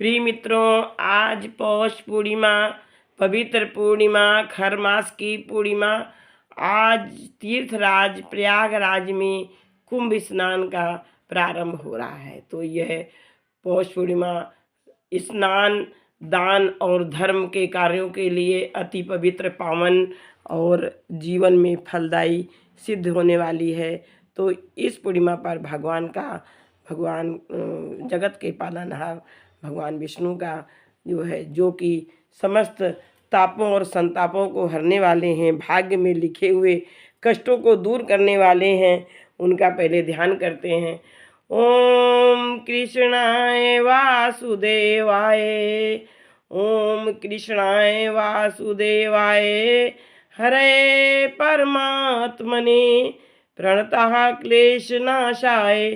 प्रिय मित्रों, आज पौष पूर्णिमा, पवित्र पूर्णिमा, खर मास की पूर्णिमा। आज तीर्थराज प्रयागराज में कुंभ स्नान का प्रारंभ हो रहा है। तो यह पौष पूर्णिमा स्नान, दान और धर्म के कार्यों के लिए अति पवित्र, पावन और जीवन में फलदायी सिद्ध होने वाली है। तो इस पूर्णिमा पर भगवान जगत के पालनहार भगवान विष्णु का जो कि समस्त तापों और संतापों को हरने वाले हैं, भाग्य में लिखे हुए कष्टों को दूर करने वाले हैं, उनका पहले ध्यान करते हैं। ओम कृष्णाय वासुदेवाय, ओम कृष्णाय वासुदेवाय, हरे परमात्मने प्रणतः क्लेशनाशाय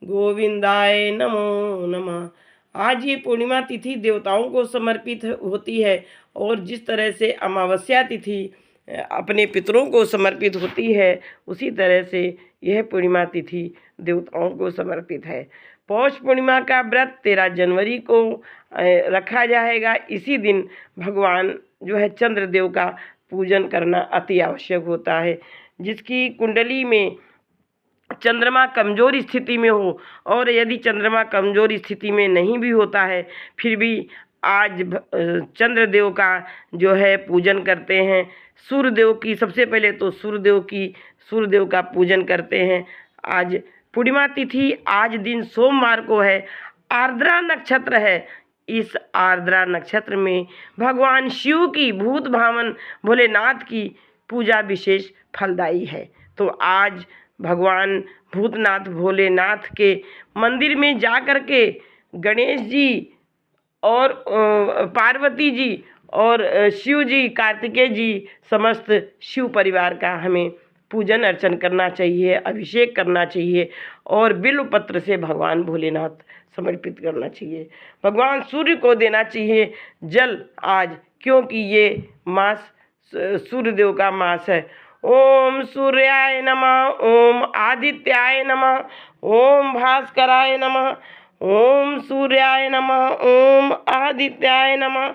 गोविंदाय नमो नमः। आज ये पूर्णिमा तिथि देवताओं को समर्पित होती है और जिस तरह से अमावस्या तिथि अपने पितरों को समर्पित होती है, उसी तरह से यह पूर्णिमा तिथि देवताओं को समर्पित है। पौष पूर्णिमा का व्रत 13 जनवरी को रखा जाएगा। इसी दिन भगवान चंद्रदेव का पूजन करना अति आवश्यक होता है। जिसकी कुंडली में चंद्रमा कमज़ोर स्थिति में हो, और यदि चंद्रमा कमज़ोर स्थिति में नहीं भी होता है, फिर भी आज चंद्रदेव का पूजन करते हैं। सूर्यदेव की सबसे पहले तो सूर्यदेव का पूजन करते हैं। आज पूर्णिमा तिथि, आज दिन सोमवार को है। आर्द्रा नक्षत्र है। इस आर्द्रा नक्षत्र में भगवान शिव की, भूत भावन भोलेनाथ की पूजा विशेष फलदायी है। तो आज भगवान भूतनाथ भोलेनाथ के मंदिर में जा कर के गणेश जी और पार्वती जी और शिव जी, कार्तिकेय जी, समस्त शिव परिवार का हमें पूजन अर्चन करना चाहिए, अभिषेक करना चाहिए और बिल्व पत्र से भगवान भोलेनाथ समर्पित करना चाहिए। भगवान सूर्य को देना चाहिए जल आज, क्योंकि ये मास सूर्यदेव का मास है। ओम सूर्याय नमः, ओम आदित्याय नमः, ओम भास्कराय नमः, ओम सूर्याय नमः, ओम आदित्याय नमः,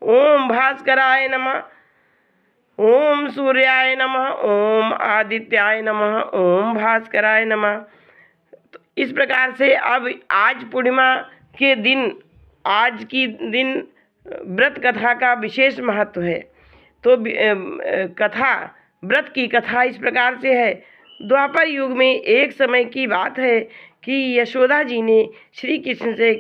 ओम भास्कराय नमः, ओम सूर्याय नमः, ओम आदित्याय नमः, ओम भास्कराय नमः। तो इस प्रकार से अब आज पूर्णिमा के दिन, आज की दिन व्रत कथा का विशेष महत्व है। तो व्रत की कथा इस प्रकार से है। द्वापर युग में एक समय की बात है कि यशोदा जी ने श्री कृष्ण से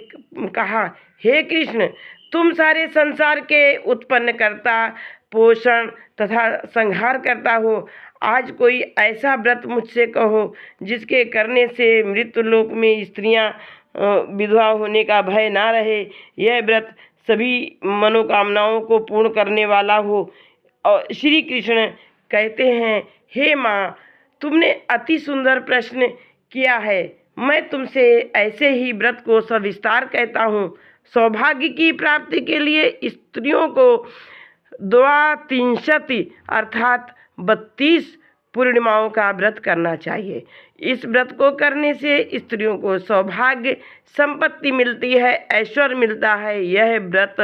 कहा, हे कृष्ण, तुम सारे संसार के उत्पन्न करता, पोषण तथा संहार करता हो। आज कोई ऐसा व्रत मुझसे कहो जिसके करने से मृत्यु लोक में स्त्रियां विधवा होने का भय ना रहे। यह व्रत सभी मनोकामनाओं को पूर्ण करने वाला हो। और श्री कृष्ण कहते हैं, हे माँ, तुमने अति सुंदर प्रश्न किया है। मैं तुमसे ऐसे ही व्रत को सविस्तार कहता हूँ। सौभाग्य की प्राप्ति के लिए स्त्रियों को 32 अर्थात 32 पूर्णिमाओं का व्रत करना चाहिए। इस व्रत को करने से स्त्रियों को सौभाग्य, संपत्ति मिलती है, ऐश्वर्य मिलता है। यह व्रत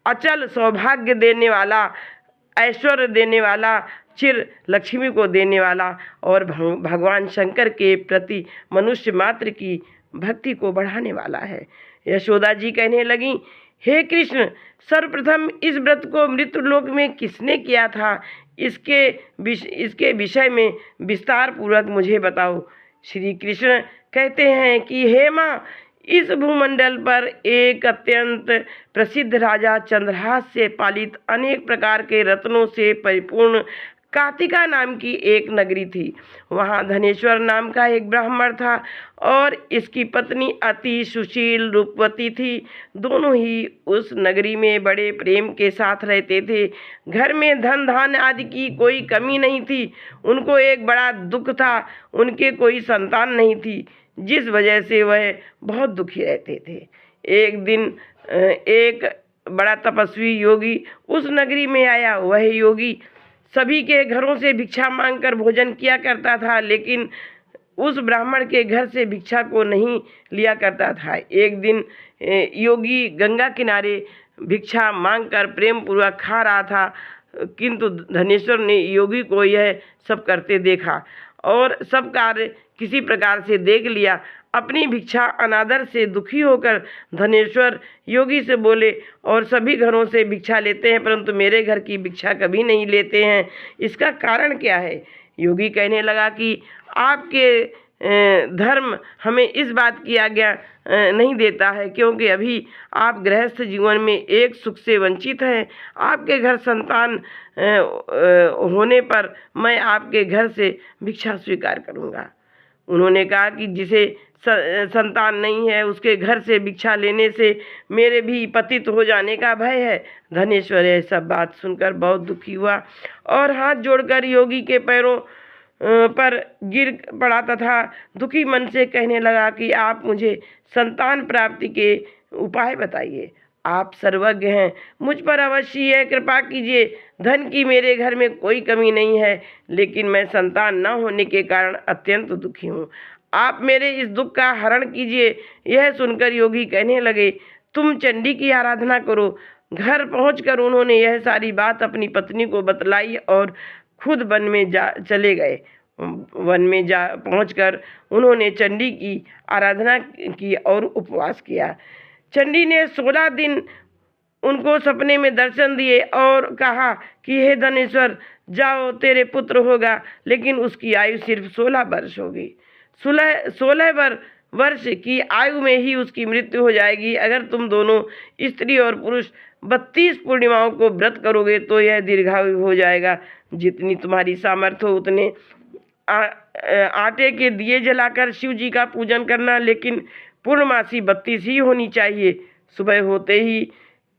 अचल सौभाग्य देने वाला, ऐश्वर्य देने वाला, चिर लक्ष्मी को देने वाला और भगवान शंकर के प्रति मनुष्य मात्र की भक्ति को बढ़ाने वाला है। यशोदा जी कहने लगी, हे कृष्ण, सर्वप्रथम इस व्रत को मृत्यु लोक में किसने किया था? इसके विषय में विस्तार पूर्वक मुझे बताओ। श्री कृष्ण कहते हैं कि हे माँ, इस भूमंडल पर एक अत्यंत प्रसिद्ध राजा चंद्रहास से पालित अनेक प्रकार के रत्नों से परिपूर्ण कार्तिका नाम की एक नगरी थी। वहाँ धनेश्वर नाम का एक ब्राह्मण था और इसकी पत्नी अति सुशील रूपवती थी। दोनों ही उस नगरी में बड़े प्रेम के साथ रहते थे। घर में धन धान्य आदि की कोई कमी नहीं थी। उनको एक बड़ा दुख था, उनके कोई संतान नहीं थी, जिस वजह से वह बहुत दुखी रहते थे। एक दिन एक बड़ा तपस्वी योगी उस नगरी में आया। वह योगी सभी के घरों से भिक्षा मांगकर भोजन किया करता था, लेकिन उस ब्राह्मण के घर से भिक्षा को नहीं लिया करता था। एक दिन योगी गंगा किनारे भिक्षा मांगकर प्रेम पूर्वक खा रहा था, किंतु धनेश्वर ने योगी को यह सब करते देखा और सब कार्य किसी प्रकार से देख लिया। अपनी भिक्षा अनादर से दुखी होकर धनेश्वर योगी से बोले, और सभी घरों से भिक्षा लेते हैं परंतु मेरे घर की भिक्षा कभी नहीं लेते हैं, इसका कारण क्या है? योगी कहने लगा कि आपके धर्म हमें इस बात की आज्ञा नहीं देता है, क्योंकि अभी आप गृहस्थ जीवन में एक सुख से वंचित हैं। आपके घर संतान होने पर मैं आपके घर से भिक्षा स्वीकार करूँगा। उन्होंने कहा कि जिसे संतान नहीं है उसके घर से भिक्षा लेने से मेरे भी पतित हो जाने का भय है। धनेश्वर यह सब बात सुनकर बहुत दुखी हुआ और हाथ जोड़कर योगी के पैरों पर गिर पड़ा तथा दुखी मन से कहने लगा कि आप मुझे संतान प्राप्ति के उपाय बताइए। आप सर्वज्ञ हैं, मुझ पर अवश्य यह कृपा कीजिए। धन की मेरे घर में कोई कमी नहीं है, लेकिन मैं संतान न होने के कारण अत्यंत दुखी हूँ। आप मेरे इस दुख का हरण कीजिए। यह सुनकर योगी कहने लगे, तुम चंडी की आराधना करो। घर पहुंचकर उन्होंने यह सारी बात अपनी पत्नी को बतलाई और खुद वन में चले गए। वन में पहुंचकर उन्होंने चंडी की आराधना की और उपवास किया। चंडी ने 16 दिन उनको सपने में दर्शन दिए और कहा कि हे धनेश्वर, जाओ, तेरे पुत्र होगा, लेकिन उसकी आयु सिर्फ 16 वर्ष होगी। 16 वर्ष की आयु में ही उसकी मृत्यु हो जाएगी। अगर तुम दोनों स्त्री और पुरुष 32 पूर्णिमाओं को व्रत करोगे तो यह दीर्घायु हो जाएगा। जितनी तुम्हारी सामर्थ्य हो उतने आटे के दिए जलाकर शिव जी का पूजन करना, लेकिन पूर्णमासी 32 ही होनी चाहिए। सुबह होते ही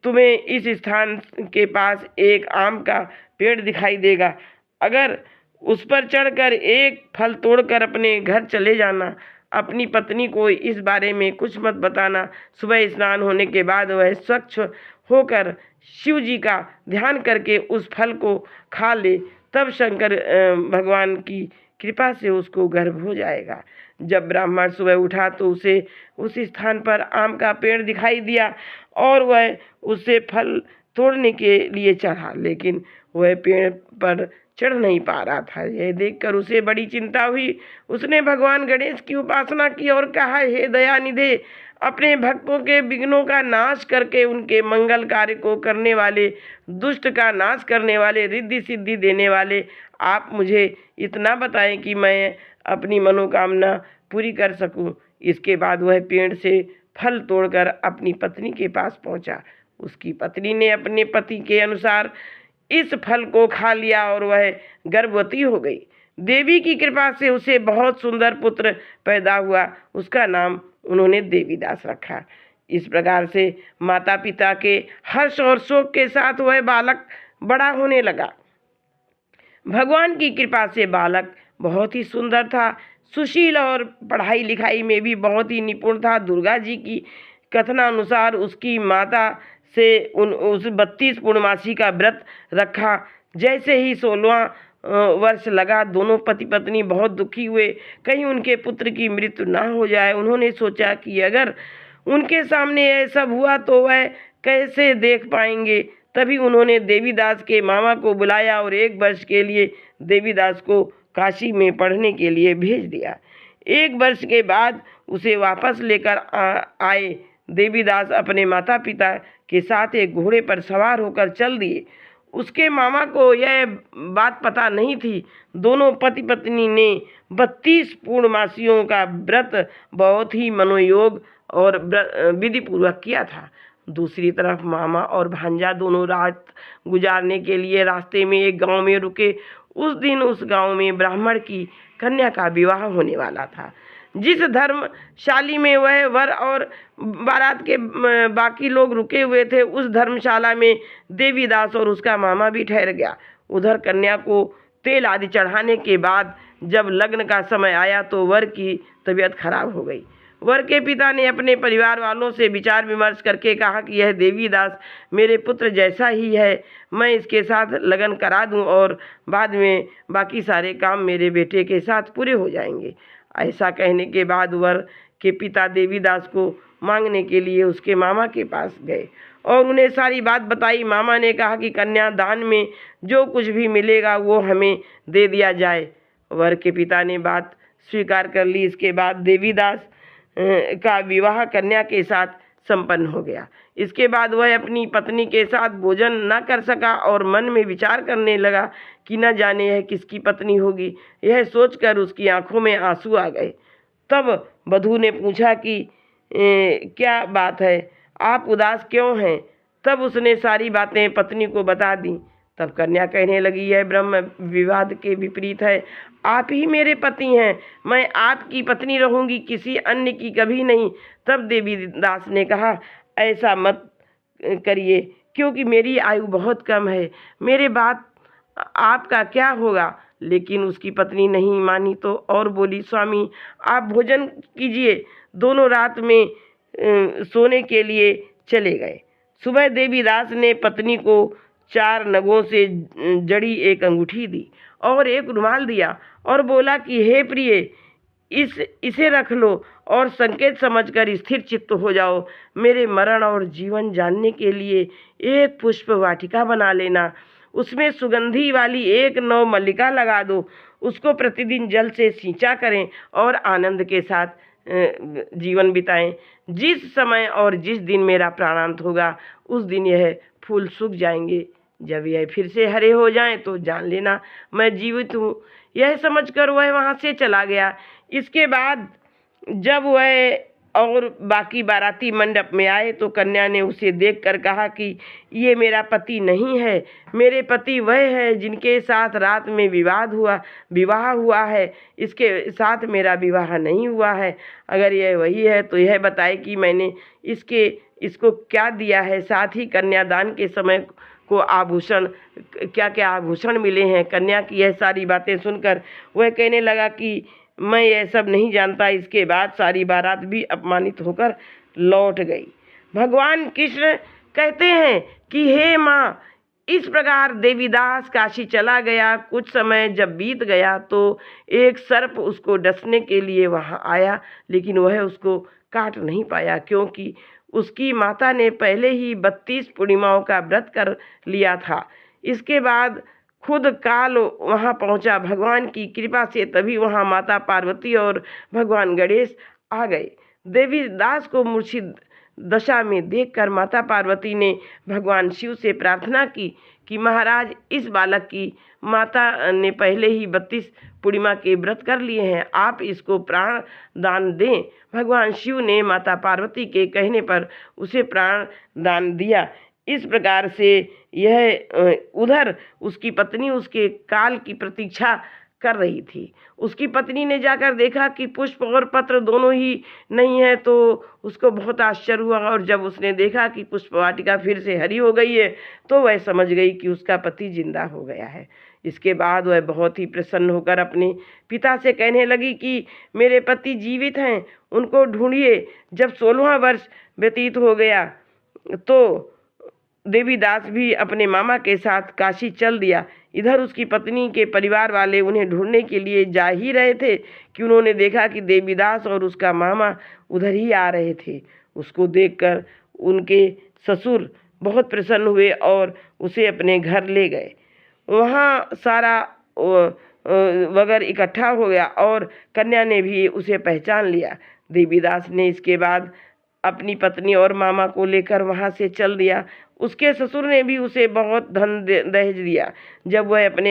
तुम्हें इस स्थान के पास एक आम का पेड़ दिखाई देगा। अगर उस पर चढ़कर एक फल तोड़कर अपने घर चले जाना। अपनी पत्नी को इस बारे में कुछ मत बताना। सुबह स्नान होने के बाद वह स्वच्छ होकर शिव जी का ध्यान करके उस फल को खा ले, तब शंकर भगवान की कृपा से उसको गर्भ हो जाएगा। जब ब्राह्मण सुबह उठा तो उसे उस स्थान पर आम का पेड़ दिखाई दिया और वह उससे फल तोड़ने के लिए चढ़ा, लेकिन वह पेड़ पर चढ़ नहीं पा रहा था। यह देखकर उसे बड़ी चिंता हुई। उसने भगवान गणेश की उपासना की और कहा, हे दयानिधे, अपने भक्तों के विघ्नों का नाश करके उनके मंगल कार्य को करने वाले, दुष्ट का नाश करने वाले, रिद्धि सिद्धि देने वाले, आप मुझे इतना बताएं कि मैं अपनी मनोकामना पूरी कर सकूं। इसके बाद वह पेड़ से फल तोड़कर अपनी पत्नी के पास पहुंचा। उसकी पत्नी ने अपने पति के अनुसार इस फल को खा लिया और वह गर्भवती हो गई। देवी की कृपा से उसे बहुत सुंदर पुत्र पैदा हुआ। उसका नाम उन्होंने देवीदास रखा। इस प्रकार से माता पिता के हर्ष और शोक के साथ वह बालक बड़ा होने लगा। भगवान की कृपा से बालक बहुत ही सुंदर था, सुशील और पढ़ाई लिखाई में भी बहुत ही निपुण था। दुर्गा जी की कथनानुसार उसकी माता से उस 32 पूर्णमासी का व्रत रखा। जैसे ही 16वां वर्ष लगा, दोनों पति पत्नी बहुत दुखी हुए, कहीं उनके पुत्र की मृत्यु ना हो जाए। उन्होंने सोचा कि अगर उनके सामने यह सब हुआ तो वह कैसे देख पाएंगे। तभी उन्होंने देवीदास के मामा को बुलाया और 1 वर्ष के लिए देवीदास को काशी में पढ़ने के लिए भेज दिया। 1 वर्ष के बाद उसे वापस लेकर आए। देवीदास अपने माता पिता के साथ एक घोड़े पर सवार होकर चल दिए। उसके मामा को यह बात पता नहीं थी। दोनों पति पत्नी ने 32 पूर्णमासियों का व्रत बहुत ही मनोयोग और विधि पूर्वक किया था। दूसरी तरफ मामा और भांजा दोनों रात गुजारने के लिए रास्ते में एक गांव में रुके। उस दिन उस गांव में ब्राह्मण की कन्या का विवाह होने वाला था। जिस धर्मशाली में वह वर और बारात के बाकी लोग रुके हुए थे, उस धर्मशाला में देवीदास और उसका मामा भी ठहर गया। उधर कन्या को तेल आदि चढ़ाने के बाद जब लग्न का समय आया तो वर की तबीयत खराब हो गई। वर के पिता ने अपने परिवार वालों से विचार विमर्श करके कहा कि यह देवीदास मेरे पुत्र जैसा ही है, मैं इसके साथ लगन करा दूं और बाद में बाकी सारे काम मेरे बेटे के साथ पूरे हो जाएंगे। ऐसा कहने के बाद वर के पिता देवीदास को मांगने के लिए उसके मामा के पास गए और उन्हें सारी बात बताई। मामा ने कहा कि कन्यादान में जो कुछ भी मिलेगा वो हमें दे दिया जाए। वर के पिता ने बात स्वीकार कर ली। इसके बाद देवीदास का विवाह कन्या के साथ संपन्न हो गया। इसके बाद वह अपनी पत्नी के साथ भोजन न कर सका और मन में विचार करने लगा कि न जाने यह किसकी पत्नी होगी। यह सोचकर उसकी आंखों में आंसू आ गए। तब वधू ने पूछा कि क्या बात है, आप उदास क्यों हैं? तब उसने सारी बातें पत्नी को बता दी। तब कन्या कहने लगी, यह ब्रह्म विवाद के विपरीत है। आप ही मेरे पति हैं, मैं आपकी पत्नी रहूंगी, किसी अन्य की कभी नहीं। तब देवीदास ने कहा, ऐसा मत करिए, क्योंकि मेरी आयु बहुत कम है, मेरे बाद आपका क्या होगा? लेकिन उसकी पत्नी नहीं मानी तो और बोली, स्वामी आप भोजन कीजिए। दोनों रात में सोने के लिए चले गए। सुबह देवीदास ने पत्नी को 4 नगों से जड़ी एक अंगूठी दी और एक रुमाल दिया और बोला कि हे प्रिय, इसे रख लो और संकेत समझकर स्थिर चित्त हो जाओ। मेरे मरण और जीवन जानने के लिए एक पुष्प वाटिका बना लेना, उसमें सुगंधी वाली एक नौ मल्लिका लगा दो, उसको प्रतिदिन जल से सींचा करें और आनंद के साथ जीवन बिताएं। जिस समय और जिस दिन मेरा प्राणांत होगा उस दिन यह फूल सूख जाएंगे। जब यह फिर से हरे हो जाएं तो जान लेना मैं जीवित हूँ। यह समझकर वह वहाँ से चला गया। इसके बाद जब वह और बाकी बाराती मंडप में आए तो कन्या ने उसे देखकर कहा कि ये मेरा पति नहीं है, मेरे पति वह है जिनके साथ रात में विवाह हुआ है, इसके साथ मेरा विवाह नहीं हुआ है। अगर यह वही है तो यह बताए कि मैंने इसको क्या दिया है, साथ ही कन्यादान के समय को आभूषण क्या क्या आभूषण मिले हैं। कन्या की यह सारी बातें सुनकर वह कहने लगा कि मैं यह सब नहीं जानता। इसके बाद सारी बारात भी अपमानित होकर लौट गई। भगवान कृष्ण कहते हैं कि हे माँ, इस प्रकार देवीदास काशी चला गया। कुछ समय जब बीत गया तो एक सर्प उसको डसने के लिए वहाँ आया, लेकिन वह उसको काट नहीं पाया, क्योंकि उसकी माता ने पहले ही 32 पूर्णिमाओं का व्रत कर लिया था। इसके बाद खुद काल वहाँ पहुँचा। भगवान की कृपा से तभी वहाँ माता पार्वती और भगवान गणेश आ गए। देवीदास को मूर्छित दशा में देखकर माता पार्वती ने भगवान शिव से प्रार्थना की कि महाराज, इस बालक की माता ने पहले ही 32 पूर्णिमा के व्रत कर लिए हैं, आप इसको प्राण दान दें। भगवान शिव ने माता पार्वती के कहने पर उसे प्राण दान दिया। इस प्रकार से यह उधर उसकी पत्नी उसके काल की प्रतीक्षा कर रही थी। उसकी पत्नी ने जाकर देखा कि पुष्प और पत्र दोनों ही नहीं है तो उसको बहुत आश्चर्य हुआ, और जब उसने देखा कि पुष्प वाटिका फिर से हरी हो गई है तो वह समझ गई कि उसका पति जिंदा हो गया है। इसके बाद वह बहुत ही प्रसन्न होकर अपने पिता से कहने लगी कि मेरे पति जीवित हैं, उनको ढूंढिए। जब 16वां वर्ष व्यतीत हो गया तो देवीदास भी अपने मामा के साथ काशी चल दिया। इधर उसकी पत्नी के परिवार वाले उन्हें ढूंढने के लिए जा ही रहे थे कि उन्होंने देखा कि देवीदास और उसका मामा उधर ही आ रहे थे। उसको देखकर उनके ससुर बहुत प्रसन्न हुए और उसे अपने घर ले गए। वहाँ सारा वगैरह इकट्ठा हो गया और कन्या ने भी उसे पहचान लिया। देवीदास ने इसके बाद अपनी पत्नी और मामा को लेकर वहाँ से चल दिया। उसके ससुर ने भी उसे बहुत धन दहेज दिया। जब वह अपने